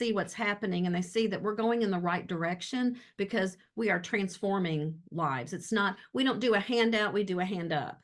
see what's happening and they see that we're going in the right direction because we are transforming lives. It's not, we don't do a handout, we do a hand up.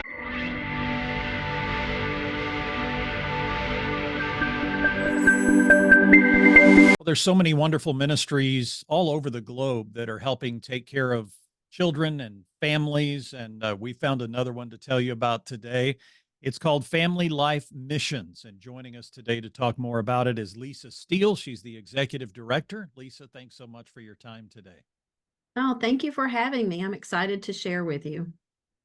Well, there's so many wonderful ministries all over the globe that are helping take care of children and families. And we found another one to tell you about today. It's called Family Life Missions. And joining us today to talk more about it is Lisa Steele. She's the executive director. Lisa, thanks so much for your time today. Oh, thank you for having me. I'm excited to share with you.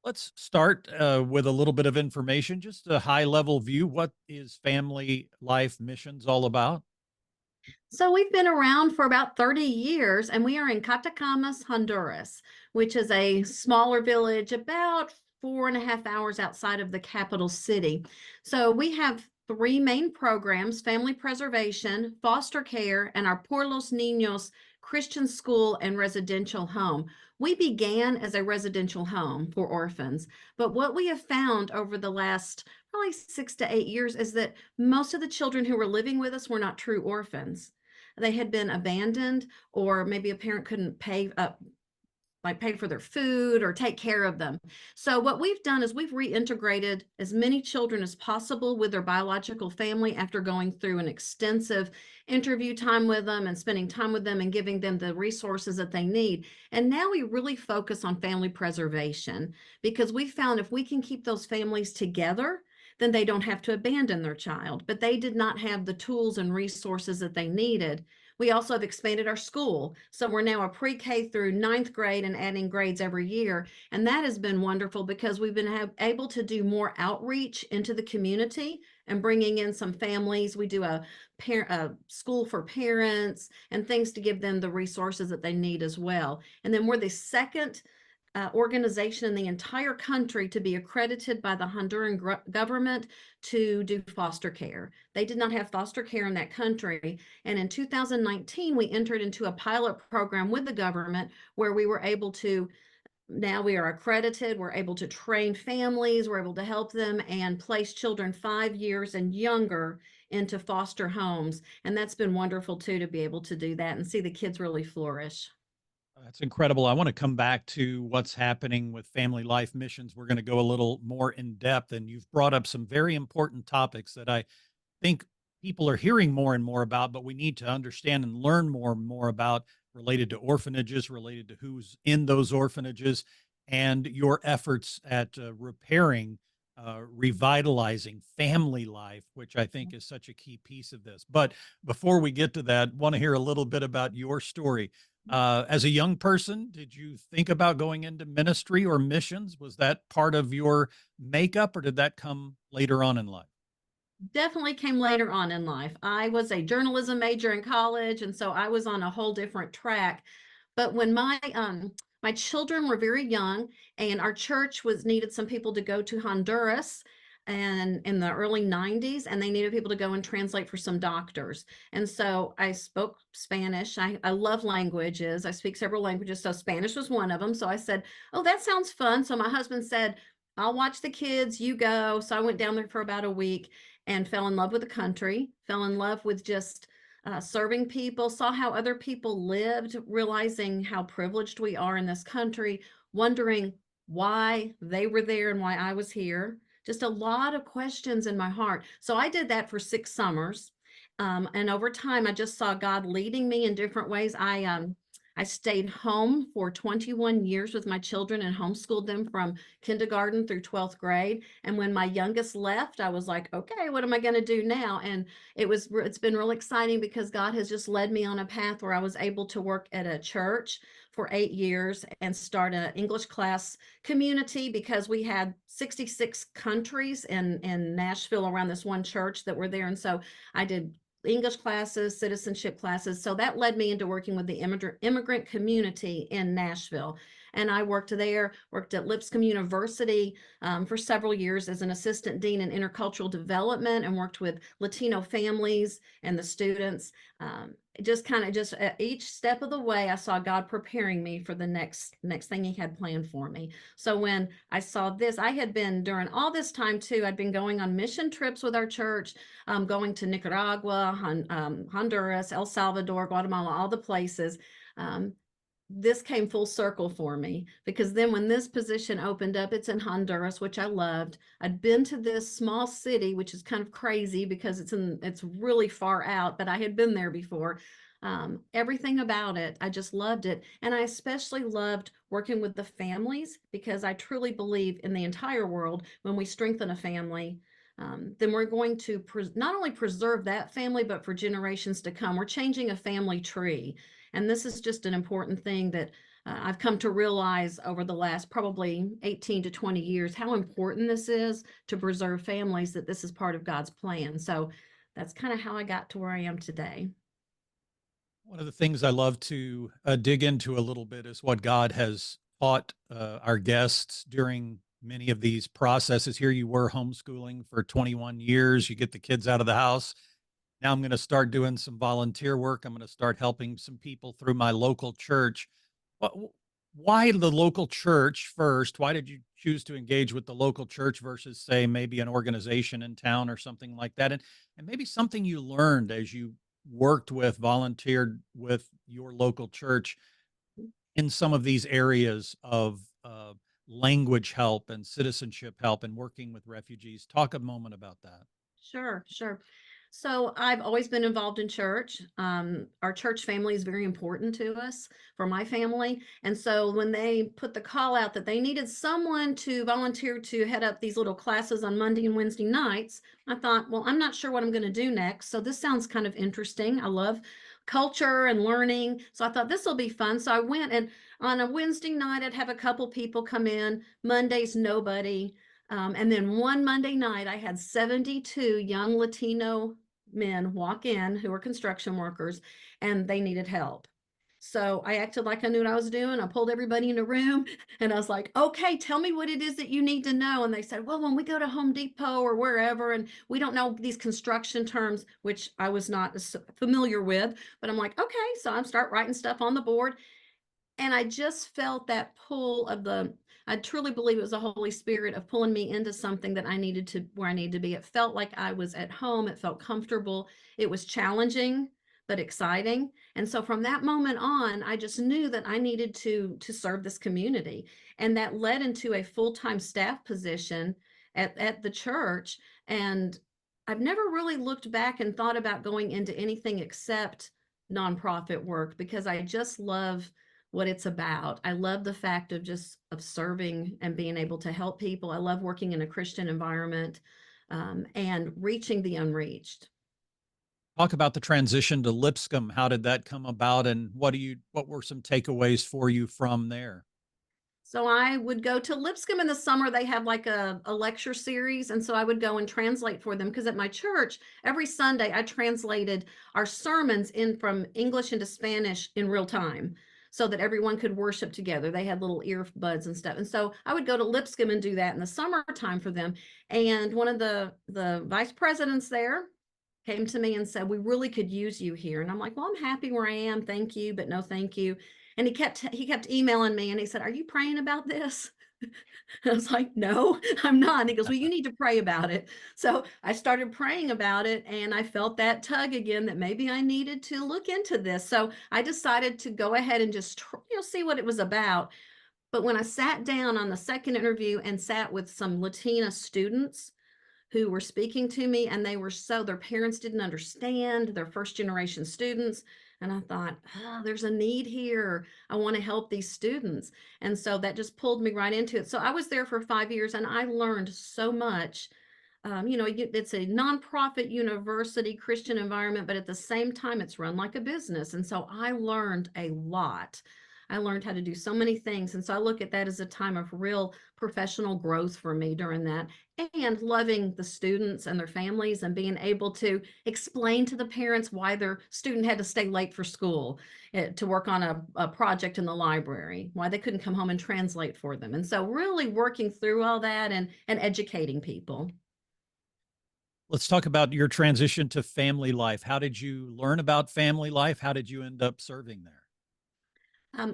Let's start with a little bit of information, just a high level view. What is Family Life Missions all about? So we've been around for about 30 years and we are in Catacamas, Honduras, which is a smaller village about 4.5 hours outside of the capital city. So we have three main programs: family preservation, foster care, and our Por los Niños Christian school and residential home. We began as a residential home for orphans, but what we have found over the last probably 6 to 8 years is that most of the children who were living with us were not true orphans. They had been abandoned, or maybe a parent couldn't pay for their food or take care of them. So what we've done is we've reintegrated as many children as possible with their biological family after going through an extensive interview time with them and spending time with them and giving them the resources that they need. And now we really focus on family preservation because we found if we can keep those families together, then they don't have to abandon their child. But they did not have the tools and resources that they needed. We also have expanded our school. So we're now a pre-K through ninth grade and adding grades every year. And that has been wonderful because we've been able to do more outreach into the community and bringing in some families. We do a school for parents and things to give them the resources that they need as well. And then we're the second organization in the entire country to be accredited by the Honduran government to do foster care. They did not have foster care in that country. And in 2019, we entered into a pilot program with the government where we were able to, now we are accredited, we're able to train families, we're able to help them and place children 5 years and younger into foster homes. And that's been wonderful too, to be able to do that and see the kids really flourish. That's incredible. I want to come back to what's happening with Family Life Missions. We're going to go a little more in depth, and you've brought up some very important topics that I think people are hearing more and more about, but we need to understand and learn more and more about, related to orphanages, related to who's in those orphanages, and your efforts at repairing, revitalizing family life, which I think is such a key piece of this. But before we get to that, want to hear a little bit about your story. As a young person, did you think about going into ministry or missions? Was that part of your makeup, or did that come later on in life? Definitely came later on in life. I was a journalism major in college, and so I was on a whole different track. But when my children were very young, and our church was needed some people to go to Honduras and in the early 90s, and they needed people to go and translate for some doctors. And so I spoke Spanish. I love languages. I speak several languages, so Spanish was one of them. So I said, "Oh, that sounds fun." So my husband said, "I'll watch the kids, you go." So I went down there for about a week and fell in love with the country, fell in love with just serving people, saw how other people lived, realizing how privileged we are in this country, wondering why they were there and why I was here. Just a lot of questions in my heart. So I did that for 6 summers. And over time, I just saw God leading me in different ways. I stayed home for 21 years with my children and homeschooled them from kindergarten through 12th grade. And when my youngest left, I was like, okay, what am I going to do now? And it's been real exciting because God has just led me on a path where I was able to work at a church for 8 years and start an English class community because we had 66 countries in Nashville around this one church that were there. And so I did English classes, citizenship classes. So that led me into working with the immigrant community in Nashville. And I worked there, worked at Lipscomb University for several years as an assistant dean in intercultural development, and worked with Latino families and the students. Just kind of just at each step of the way, I saw God preparing me for the next thing He had planned for me. So when I saw this, I had been during all this time too, I'd been going on mission trips with our church, going to Nicaragua, Honduras, El Salvador, Guatemala, all the places. Um, this came full circle for me, because then when this position opened up, it's in Honduras, which I loved. I'd been to this small city, which is kind of crazy because it's really far out, but I had been there before. Everything about it, I just loved it. And I especially loved working with the families, because I truly believe in the entire world, when we strengthen a family, then we're going to not only preserve that family, but for generations to come. We're changing a family tree. And this is just an important thing that I've come to realize over the last probably 18 to 20 years, how important this is to preserve families, that this is part of God's plan. So that's kind of how I got to where I am today. One of the things I love to dig into a little bit is what God has taught our guests during many of these processes. Here you were homeschooling for 21 years. You get the kids out of the house. Now I'm going to start doing some volunteer work. I'm going to start helping some people through my local church. Wh- Why the local church first? Why did you choose to engage with the local church versus, say, maybe an organization in town or something like that? And maybe something you learned as you worked with, volunteered with your local church in some of these areas of language help and citizenship help and working with refugees. Talk a moment about that. Sure, sure. So I've always been involved in church. Our church family is very important to us, for my family. And so when they put the call out that they needed someone to volunteer to head up these little classes on Monday and Wednesday nights, I thought, well, I'm not sure what I'm going to do next. So this sounds kind of interesting. I love culture and learning. So I thought this will be fun. So I went, and on a Wednesday night, I'd have a couple people come in. Mondays, nobody. And then one Monday night, I had 72 young Latino men walk in who were construction workers, and they needed help. So I acted like I knew what I was doing. I pulled everybody in a room and I was like, okay, tell me what it is that you need to know. And they said, well, when we go to Home Depot or wherever, and we don't know these construction terms, which I was not familiar with, but I'm like, okay. So I start writing stuff on the board. And I just felt that pull of I truly believe it was the Holy Spirit of pulling me into something that I needed to, where I needed to be. It felt like I was at home. It felt comfortable. It was challenging, but exciting. And so from that moment on, I just knew that I needed to serve this community. And that led into a full-time staff position at the church. And I've never really looked back and thought about going into anything except nonprofit work, because I just love what it's about. I love the fact of just of serving and being able to help people. I love working in a Christian environment, and reaching the unreached. Talk about the transition to Lipscomb. How did that come about, and what were some takeaways for you from there? So I would go to Lipscomb in the summer. They have like a lecture series. And so I would go and translate for them, because at my church, every Sunday, I translated our sermons in from English into Spanish in real time, so that everyone could worship together. They had little earbuds and stuff. And so I would go to Lipscomb and do that in the summertime for them. And one of the vice presidents there came to me and said, we really could use you here. And I'm like, well, I'm happy where I am. Thank you, but no, thank you. And he kept emailing me, and he said, are you praying about this? I was like, no, I'm not. And he goes, well, you need to pray about it. So I started praying about it, and I felt that tug again that maybe I needed to look into this. So I decided to go ahead and just see what it was about. But when I sat down on the second interview and sat with some Latina students who were speaking to me, and their parents didn't understand, their first generation students. And I thought, oh, there's a need here. I want to help these students. And so that just pulled me right into it. So I was there for 5 years, and I learned so much. It's a nonprofit university Christian environment, but at the same time, it's run like a business. And so I learned a lot. I learned how to do so many things. And so I look at that as a time of real professional growth for me during that, and loving the students and their families and being able to explain to the parents why their student had to stay late for school, to work on a project in the library, why they couldn't come home and translate for them. And so really working through all that and educating people. Let's talk about your transition to family life. How did you learn about family life? How did you end up serving there?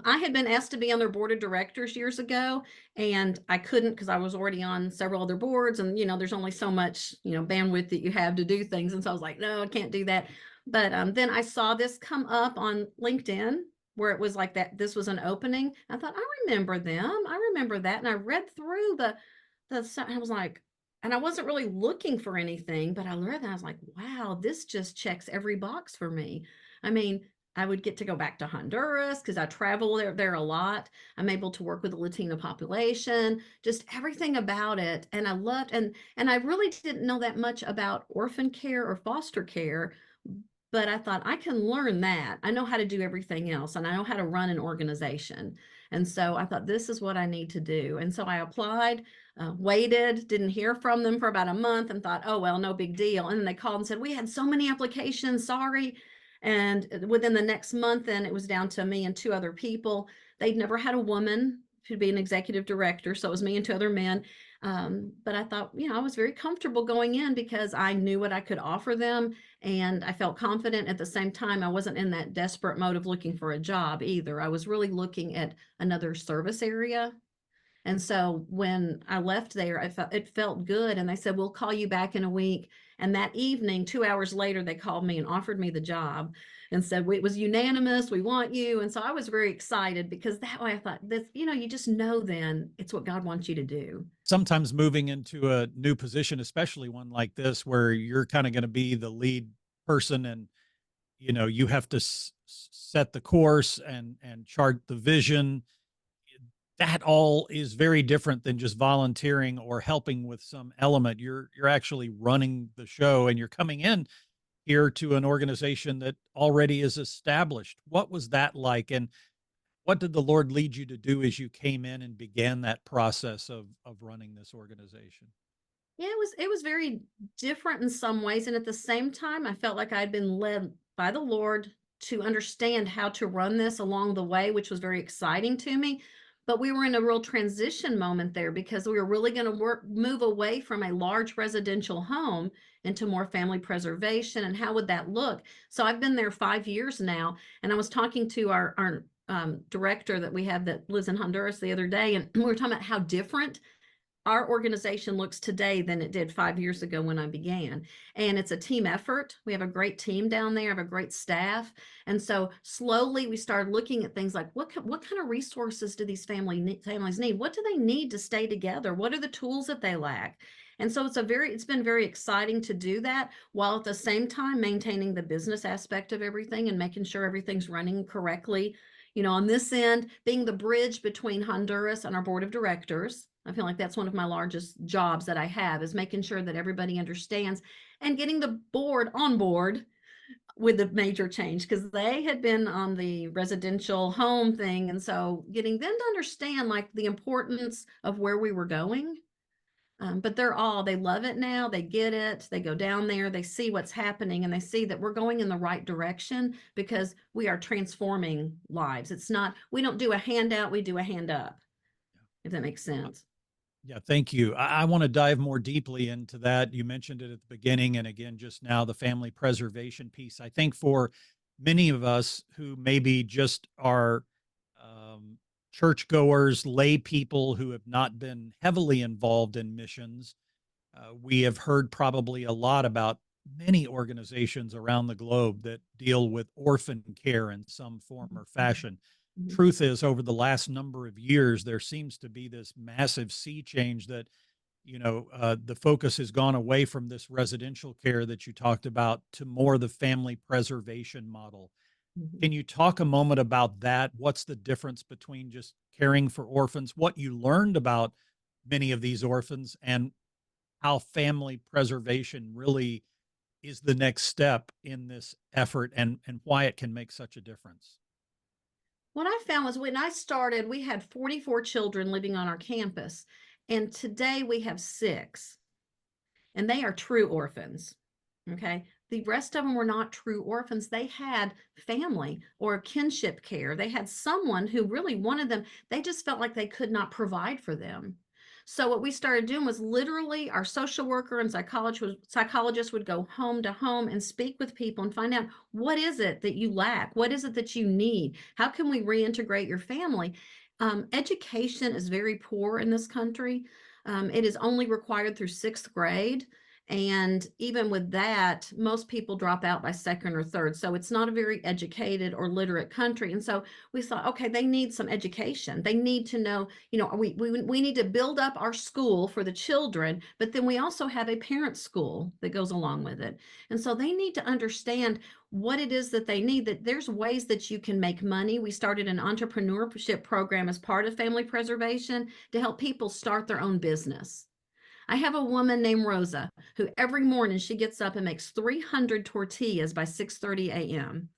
I had been asked to be on their board of directors years ago, and I couldn't because I was already on several other boards. And, there's only so much, bandwidth that you have to do things. And so I was like, no, I can't do that. But then I saw this come up on LinkedIn where it was like that. This was an opening. I thought, I remember them. I remember that. And I read through I was like, and I wasn't really looking for anything, but I read that. I was like, wow, this just checks every box for me. I mean, I would get to go back to Honduras because I travel there a lot. I'm able to work with the Latino population, just everything about it. And I loved and I really didn't know that much about orphan care or foster care, but I thought I can learn that. I know how to do everything else and I know how to run an organization. And so I thought this is what I need to do. And so I applied, waited, didn't hear from them for about a month and thought, oh, well, no big deal. And then they called and said, we had so many applications, sorry. And within the next month, then it was down to me and two other people. They'd never had a woman to be an executive director. So it was me and two other men. But I thought, I was very comfortable going in because I knew what I could offer them. And I felt confident at the same time. I wasn't in that desperate mode of looking for a job either. I was really looking at another service area. And so when I left there, it felt good. And they said, we'll call you back in a week. And that evening, 2 hours later, they called me and offered me the job and said, it was unanimous. We want you. And so I was very excited because that way I thought this, you just know then it's what God wants you to do. Sometimes moving into a new position, especially one like this, where you're kind of going to be the lead person and you have to set the course and chart the vision. That all is very different than just volunteering or helping with some element. You're actually running the show, and you're coming in here to an organization that already is established. What was that like, and what did the Lord lead you to do as you came in and began that process of running this organization? Yeah, it was very different in some ways, and at the same time, I felt like I'd been led by the Lord to understand how to run this along the way, which was very exciting to me. But we were in a real transition moment there because we were really going to move away from a large residential home into more family preservation. And how would that look? So I've been there 5 years now, and I was talking to our director that we have that lives in Honduras the other day, and we were talking about how different our organization looks today than it did 5 years ago when I began. And it's a team effort. We have a great team down there, have a great staff. And so slowly we started looking at things like what kind of resources do these families need? What do they need to stay together? What are the tools that they lack? And so it's been very exciting to do that while at the same time maintaining the business aspect of everything and making sure everything's running correctly. On this end, being the bridge between Honduras and our board of directors. I feel like that's one of my largest jobs that I have, is making sure that everybody understands and getting the board on board with the major change because they had been on the residential home thing. And so getting them to understand like the importance of where we were going. But they love it now. They get it. They go down there, they see what's happening, and they see that we're going in the right direction because we are transforming lives. We don't do a handout, we do a hand up, if that makes sense. Yeah, thank you. I want to dive more deeply into that. You mentioned it at the beginning, and again, just now, the family preservation piece. I think for many of us who maybe just are churchgoers, lay people who have not been heavily involved in missions, we have heard probably a lot about many organizations around the globe that deal with orphan care in some form or fashion. Mhm. Truth is, over the last number of years, there seems to be this massive sea change that, the focus has gone away from this residential care that you talked about to more the family preservation model. Mhm. Can you talk a moment about that? What's the difference between just caring for orphans, what you learned about many of these orphans, and how family preservation really is the next step in this effort, and why it can make such a difference? What I found was when I started, we had 44 children living on our campus, and today we have 6, and they are true orphans. Okay. The rest of them were not true orphans. They had family or kinship care. They had someone who really wanted them. They just felt like they could not provide for them. So what we started doing was literally our social worker and psychologist would go home to home and speak with people and find out what is it that you lack? What is it that you need? How can we reintegrate your family? Education is very poor in this country. It is only required through 6th grade. And even with that, most people drop out by second or third. So it's not a very educated or literate country. And so we thought, okay, they need some education. They need to know, we need to build up our school for the children, but then we also have a parent school that goes along with it. And so they need to understand what it is that they need, that there's ways that you can make money. We started an entrepreneurship program as part of family preservation to help people start their own business. I have a woman named Rosa who every morning she gets up and makes 300 tortillas by 6:30 a.m.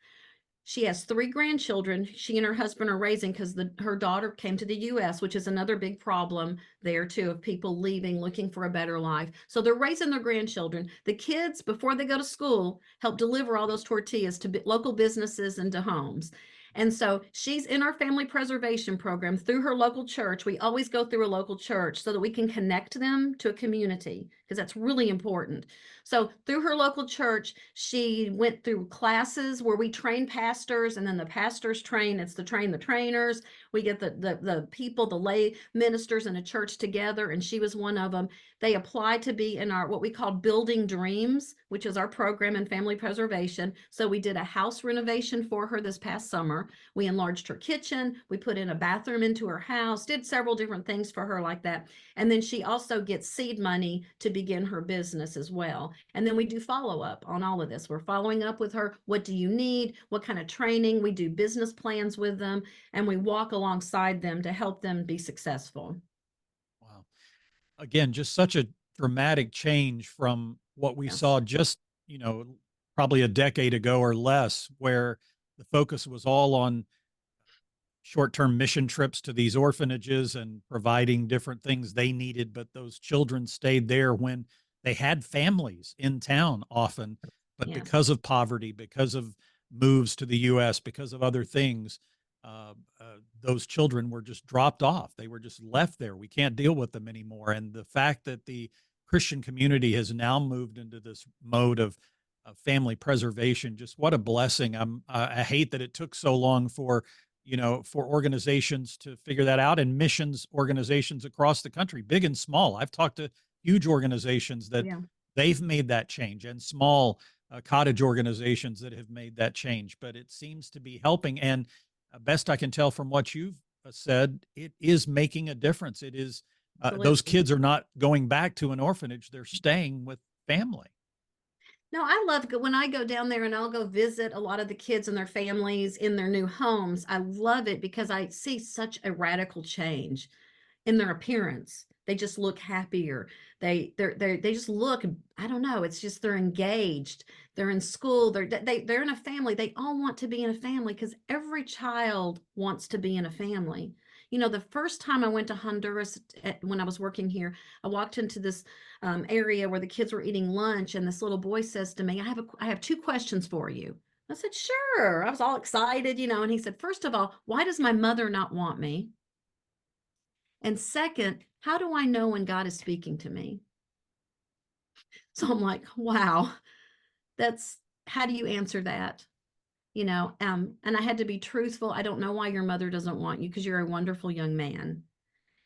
She has 3 grandchildren she and her husband are raising because her daughter came to the US, which is another big problem there too of people leaving looking for a better life. So they're raising their grandchildren. The kids, before they go to school, help deliver all those tortillas to local businesses and to homes. And so she's in our family preservation program through her local church. We always go through a local church so that we can connect them to a community because that's really important. So through her local church, she went through classes where we train pastors, and then the pastors train. It's to train the trainers. We get the people, the lay ministers in a church together, and she was one of them. They applied to be in our what we call Building Dreams, which is our program in family preservation. So we did a house renovation for her this past summer. We enlarged her kitchen. We put in a bathroom into her house, did several different things for her like that. And then she also gets seed money to begin her business as well. And then we do follow up on all of this. We're following up with her. What do you need? What kind of training? We do business plans with them, and we walk alongside them to help them be successful. Wow. Again, just such a dramatic change from what we Yes. saw just, probably a decade ago or less, where the focus was all on short-term mission trips to these orphanages and providing different things they needed, but those children stayed there when they had families in town often, but Yes. because of poverty, because of moves to the US, because of other things, those children were just dropped off. They were just left there. We can't deal with them anymore. And the fact that the Christian community has now moved into this mode of family preservation, just what a blessing. I hate that it took so long for for organizations to figure that out, and missions organizations across the country, big and small. I've talked to huge organizations that Yeah. they've made that change, and small cottage organizations that have made that change. But it seems to be helping. And best I can tell from what you've said, it is making a difference. It is, those Absolutely. kids are not going back to an orphanage, they're staying with family. No, I love when I go down there and I'll go visit a lot of the kids and their families in their new homes. I love it because I see such a radical change in their appearance. They just look happier. They just look, I don't know, it's just they're engaged. They're in school. They're in a family. They all want to be in a family because every child wants to be in a family. The first time I went to Honduras when I was working here, I walked into this area where the kids were eating lunch, and this little boy says to me, I have 2 questions for you. I said, sure. I was all excited, and he said, first of all, why does my mother not want me? And second, how do I know when God is speaking to me? So I'm like, wow, that's how do you answer that? And I had to be truthful. I don't know why your mother doesn't want you because you're a wonderful young man.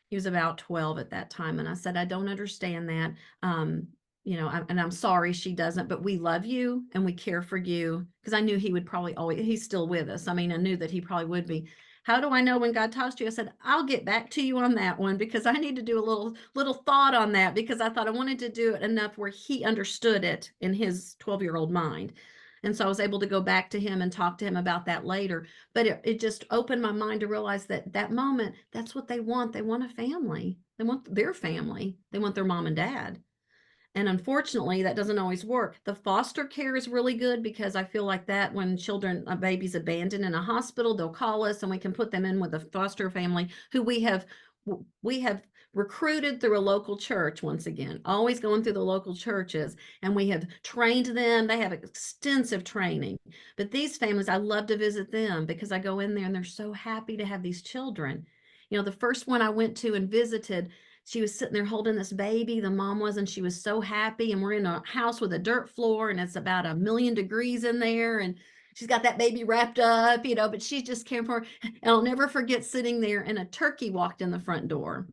He was about 12 at that time. And I said, I don't understand that. And I'm sorry she doesn't, but we love you and we care for you because I knew he would probably always, he's still with us. I mean, I knew that he probably would be. How do I know when God talks to you? I said, I'll get back to you on that one because I need to do a little thought on that because I thought I wanted to do it enough where he understood it in his 12-year-old mind. And so I was able to go back to him and talk to him about that later. But it just opened my mind to realize that that moment, that's what they want. They want a family. They want their family. They want their mom and dad. And unfortunately, that doesn't always work. The foster care is really good because I feel like that when a baby's abandoned in a hospital, they'll call us and we can put them in with a foster family who we have recruited through a local church once again, always going through the local churches, and we have trained them. They have extensive training. But these families, I love to visit them because I go in there and they're so happy to have these children. The first one I went to and visited, she was sitting there holding this baby, the mom was, and she was so happy. And we're in a house with a dirt floor, and it's about 1,000,000 degrees in there. And she's got that baby wrapped up, but she's just caring for her. And I'll never forget sitting there, and a turkey walked in the front door.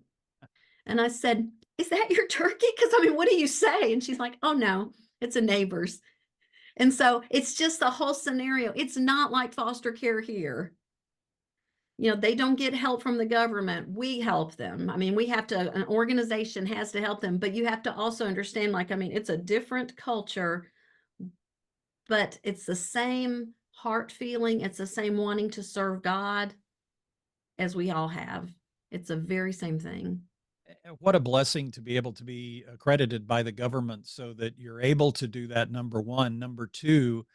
And I said, "Is that your turkey? Because I mean, what do you say?" And she's like, "Oh, no, it's a neighbor's." And so it's just the whole scenario. It's not like foster care here. They don't get help from the government. We help them. I mean, an organization has to help them, but you have to also understand, like, I mean, it's a different culture, but it's the same heart feeling. It's the same wanting to serve God as we all have. It's the very same thing. What a blessing to be able to be accredited by the government so that you're able to do that, number one. Number two,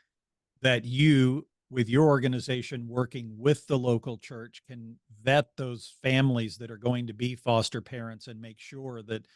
that you, with your organization working with the local church, can vet those families that are going to be foster parents and make sure that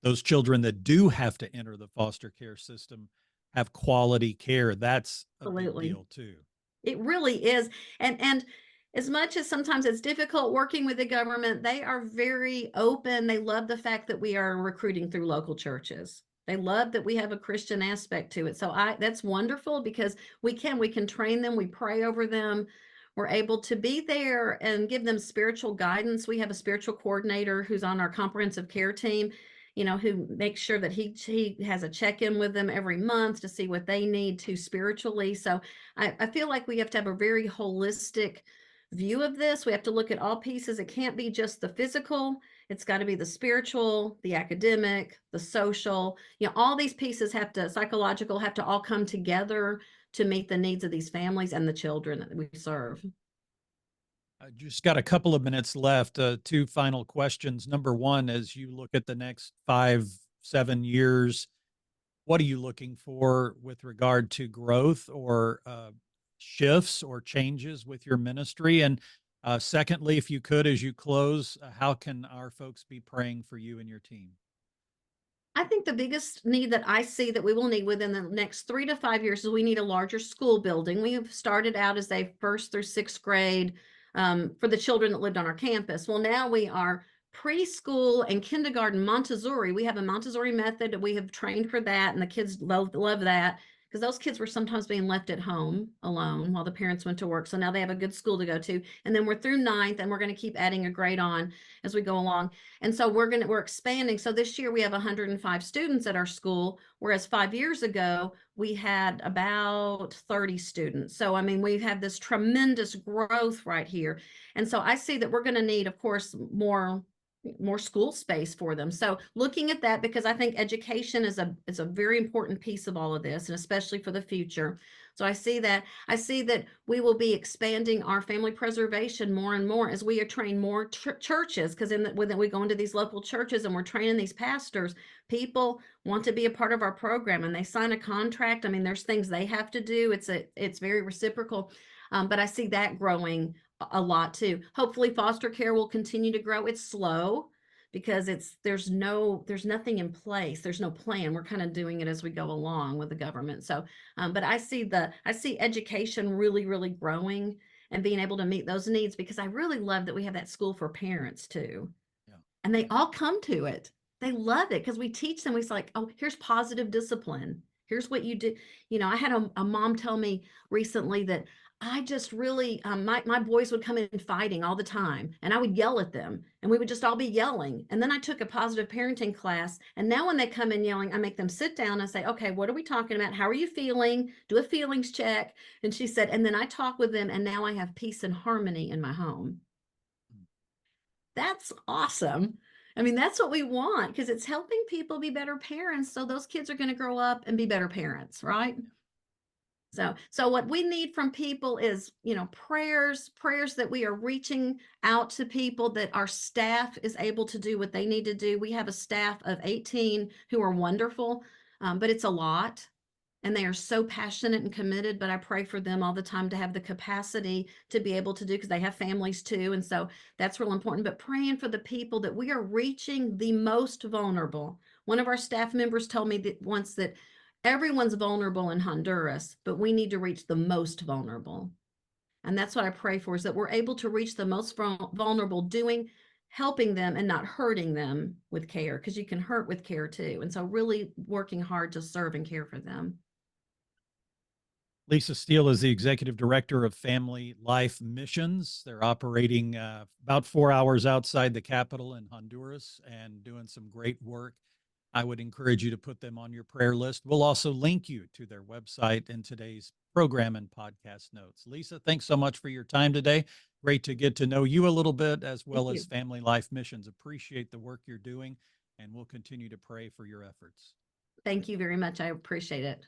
those children that do have to enter the foster care system have quality care. That's a big Absolutely. deal too. It really is. And as much as sometimes it's difficult working with the government, they are very open. They love the fact that we are recruiting through local churches. They love that we have a Christian aspect to it. So that's wonderful because we can train them, we pray over them. We're able to be there and give them spiritual guidance. We have a spiritual coordinator who's on our comprehensive care team, who makes sure that he has a check-in with them every month to see what they need to spiritually. So I feel like we have to have a very holistic view of this. We have to look at all pieces. It can't be just the physical. It's got to be the spiritual, the academic, the social. All these pieces psychological have to all come together to meet the needs of these families and the children that we serve. I just got a couple of minutes left. Two final questions. Number one, as you look at the next 5, 7 years, what are you looking for with regard to growth or shifts or changes with your ministry? And secondly, if you could, as you close, how can our folks be praying for you and your team? I think the biggest need that I see that we will need within the next 3 to 5 years is we need a larger school building. We have started out as a first through sixth grade for the children that lived on our campus. Well, now we are preschool and kindergarten Montessori. We have a Montessori method. We have trained for that, and the kids love that because those kids were sometimes being left at home alone while the parents went to work. So now they have a good school to go to. And then we're through ninth, and we're going to keep adding a grade on as we go along. And so we're expanding. So this year we have 105 students at our school, whereas 5 years ago we had about 30 students. So I mean, we've had this tremendous growth right here. And so I see that we're going to need, of course, more school space for them. So looking at that, because I think education is a very important piece of all of this, and especially for the future. So I see that we will be expanding our family preservation more and more as we are trained more churches, because when we go into these local churches and we're training these pastors, people want to be a part of our program and they sign a contract. I mean, there's things they have to do. It's very reciprocal. But I see that growing a lot too. Hopefully foster care will continue to grow. It's slow because there's nothing in place. There's no plan. We're kind of doing it as we go along with the government. So, but I see education really, really growing and being able to meet those needs because I really love that we have that school for parents too. Yeah. And they all come to it. They love it because we teach them. It's like, oh, here's positive discipline. Here's what you do. I had a mom tell me recently that I just really, my boys would come in fighting all the time and I would yell at them and we would just all be yelling. And then I took a positive parenting class. And now when they come in yelling, I make them sit down and say, okay, what are we talking about? How are you feeling? Do a feelings check. And she said, and then I talk with them and now I have peace and harmony in my home. That's awesome. I mean, that's what we want because it's helping people be better parents. So those kids are going to grow up and be better parents, right? So what we need from people is, prayers that we are reaching out to people, that our staff is able to do what they need to do. We have a staff of 18 who are wonderful. But it's a lot. And they are so passionate and committed, but I pray for them all the time to have the capacity to be able to do, because they have families too. And so that's real important. But praying for the people that we are reaching the most vulnerable. One of our staff members told me that once that everyone's vulnerable in Honduras, but we need to reach the most vulnerable. And that's what I pray for, is that we're able to reach the most vulnerable, helping them and not hurting them with care, because you can hurt with care too. And so really working hard to serve and care for them. Lisa Steele is the executive director of Family Life Missions. They're operating about 4 hours outside the capital in Honduras and doing some great work. I would encourage you to put them on your prayer list. We'll also link you to their website in today's program and podcast notes. Lisa, thanks so much for your time today. Great to get to know you a little bit, as Thank well you. as Family Life Missions. Appreciate the work you're doing, and we'll continue to pray for your efforts. Thank you very much. I appreciate it.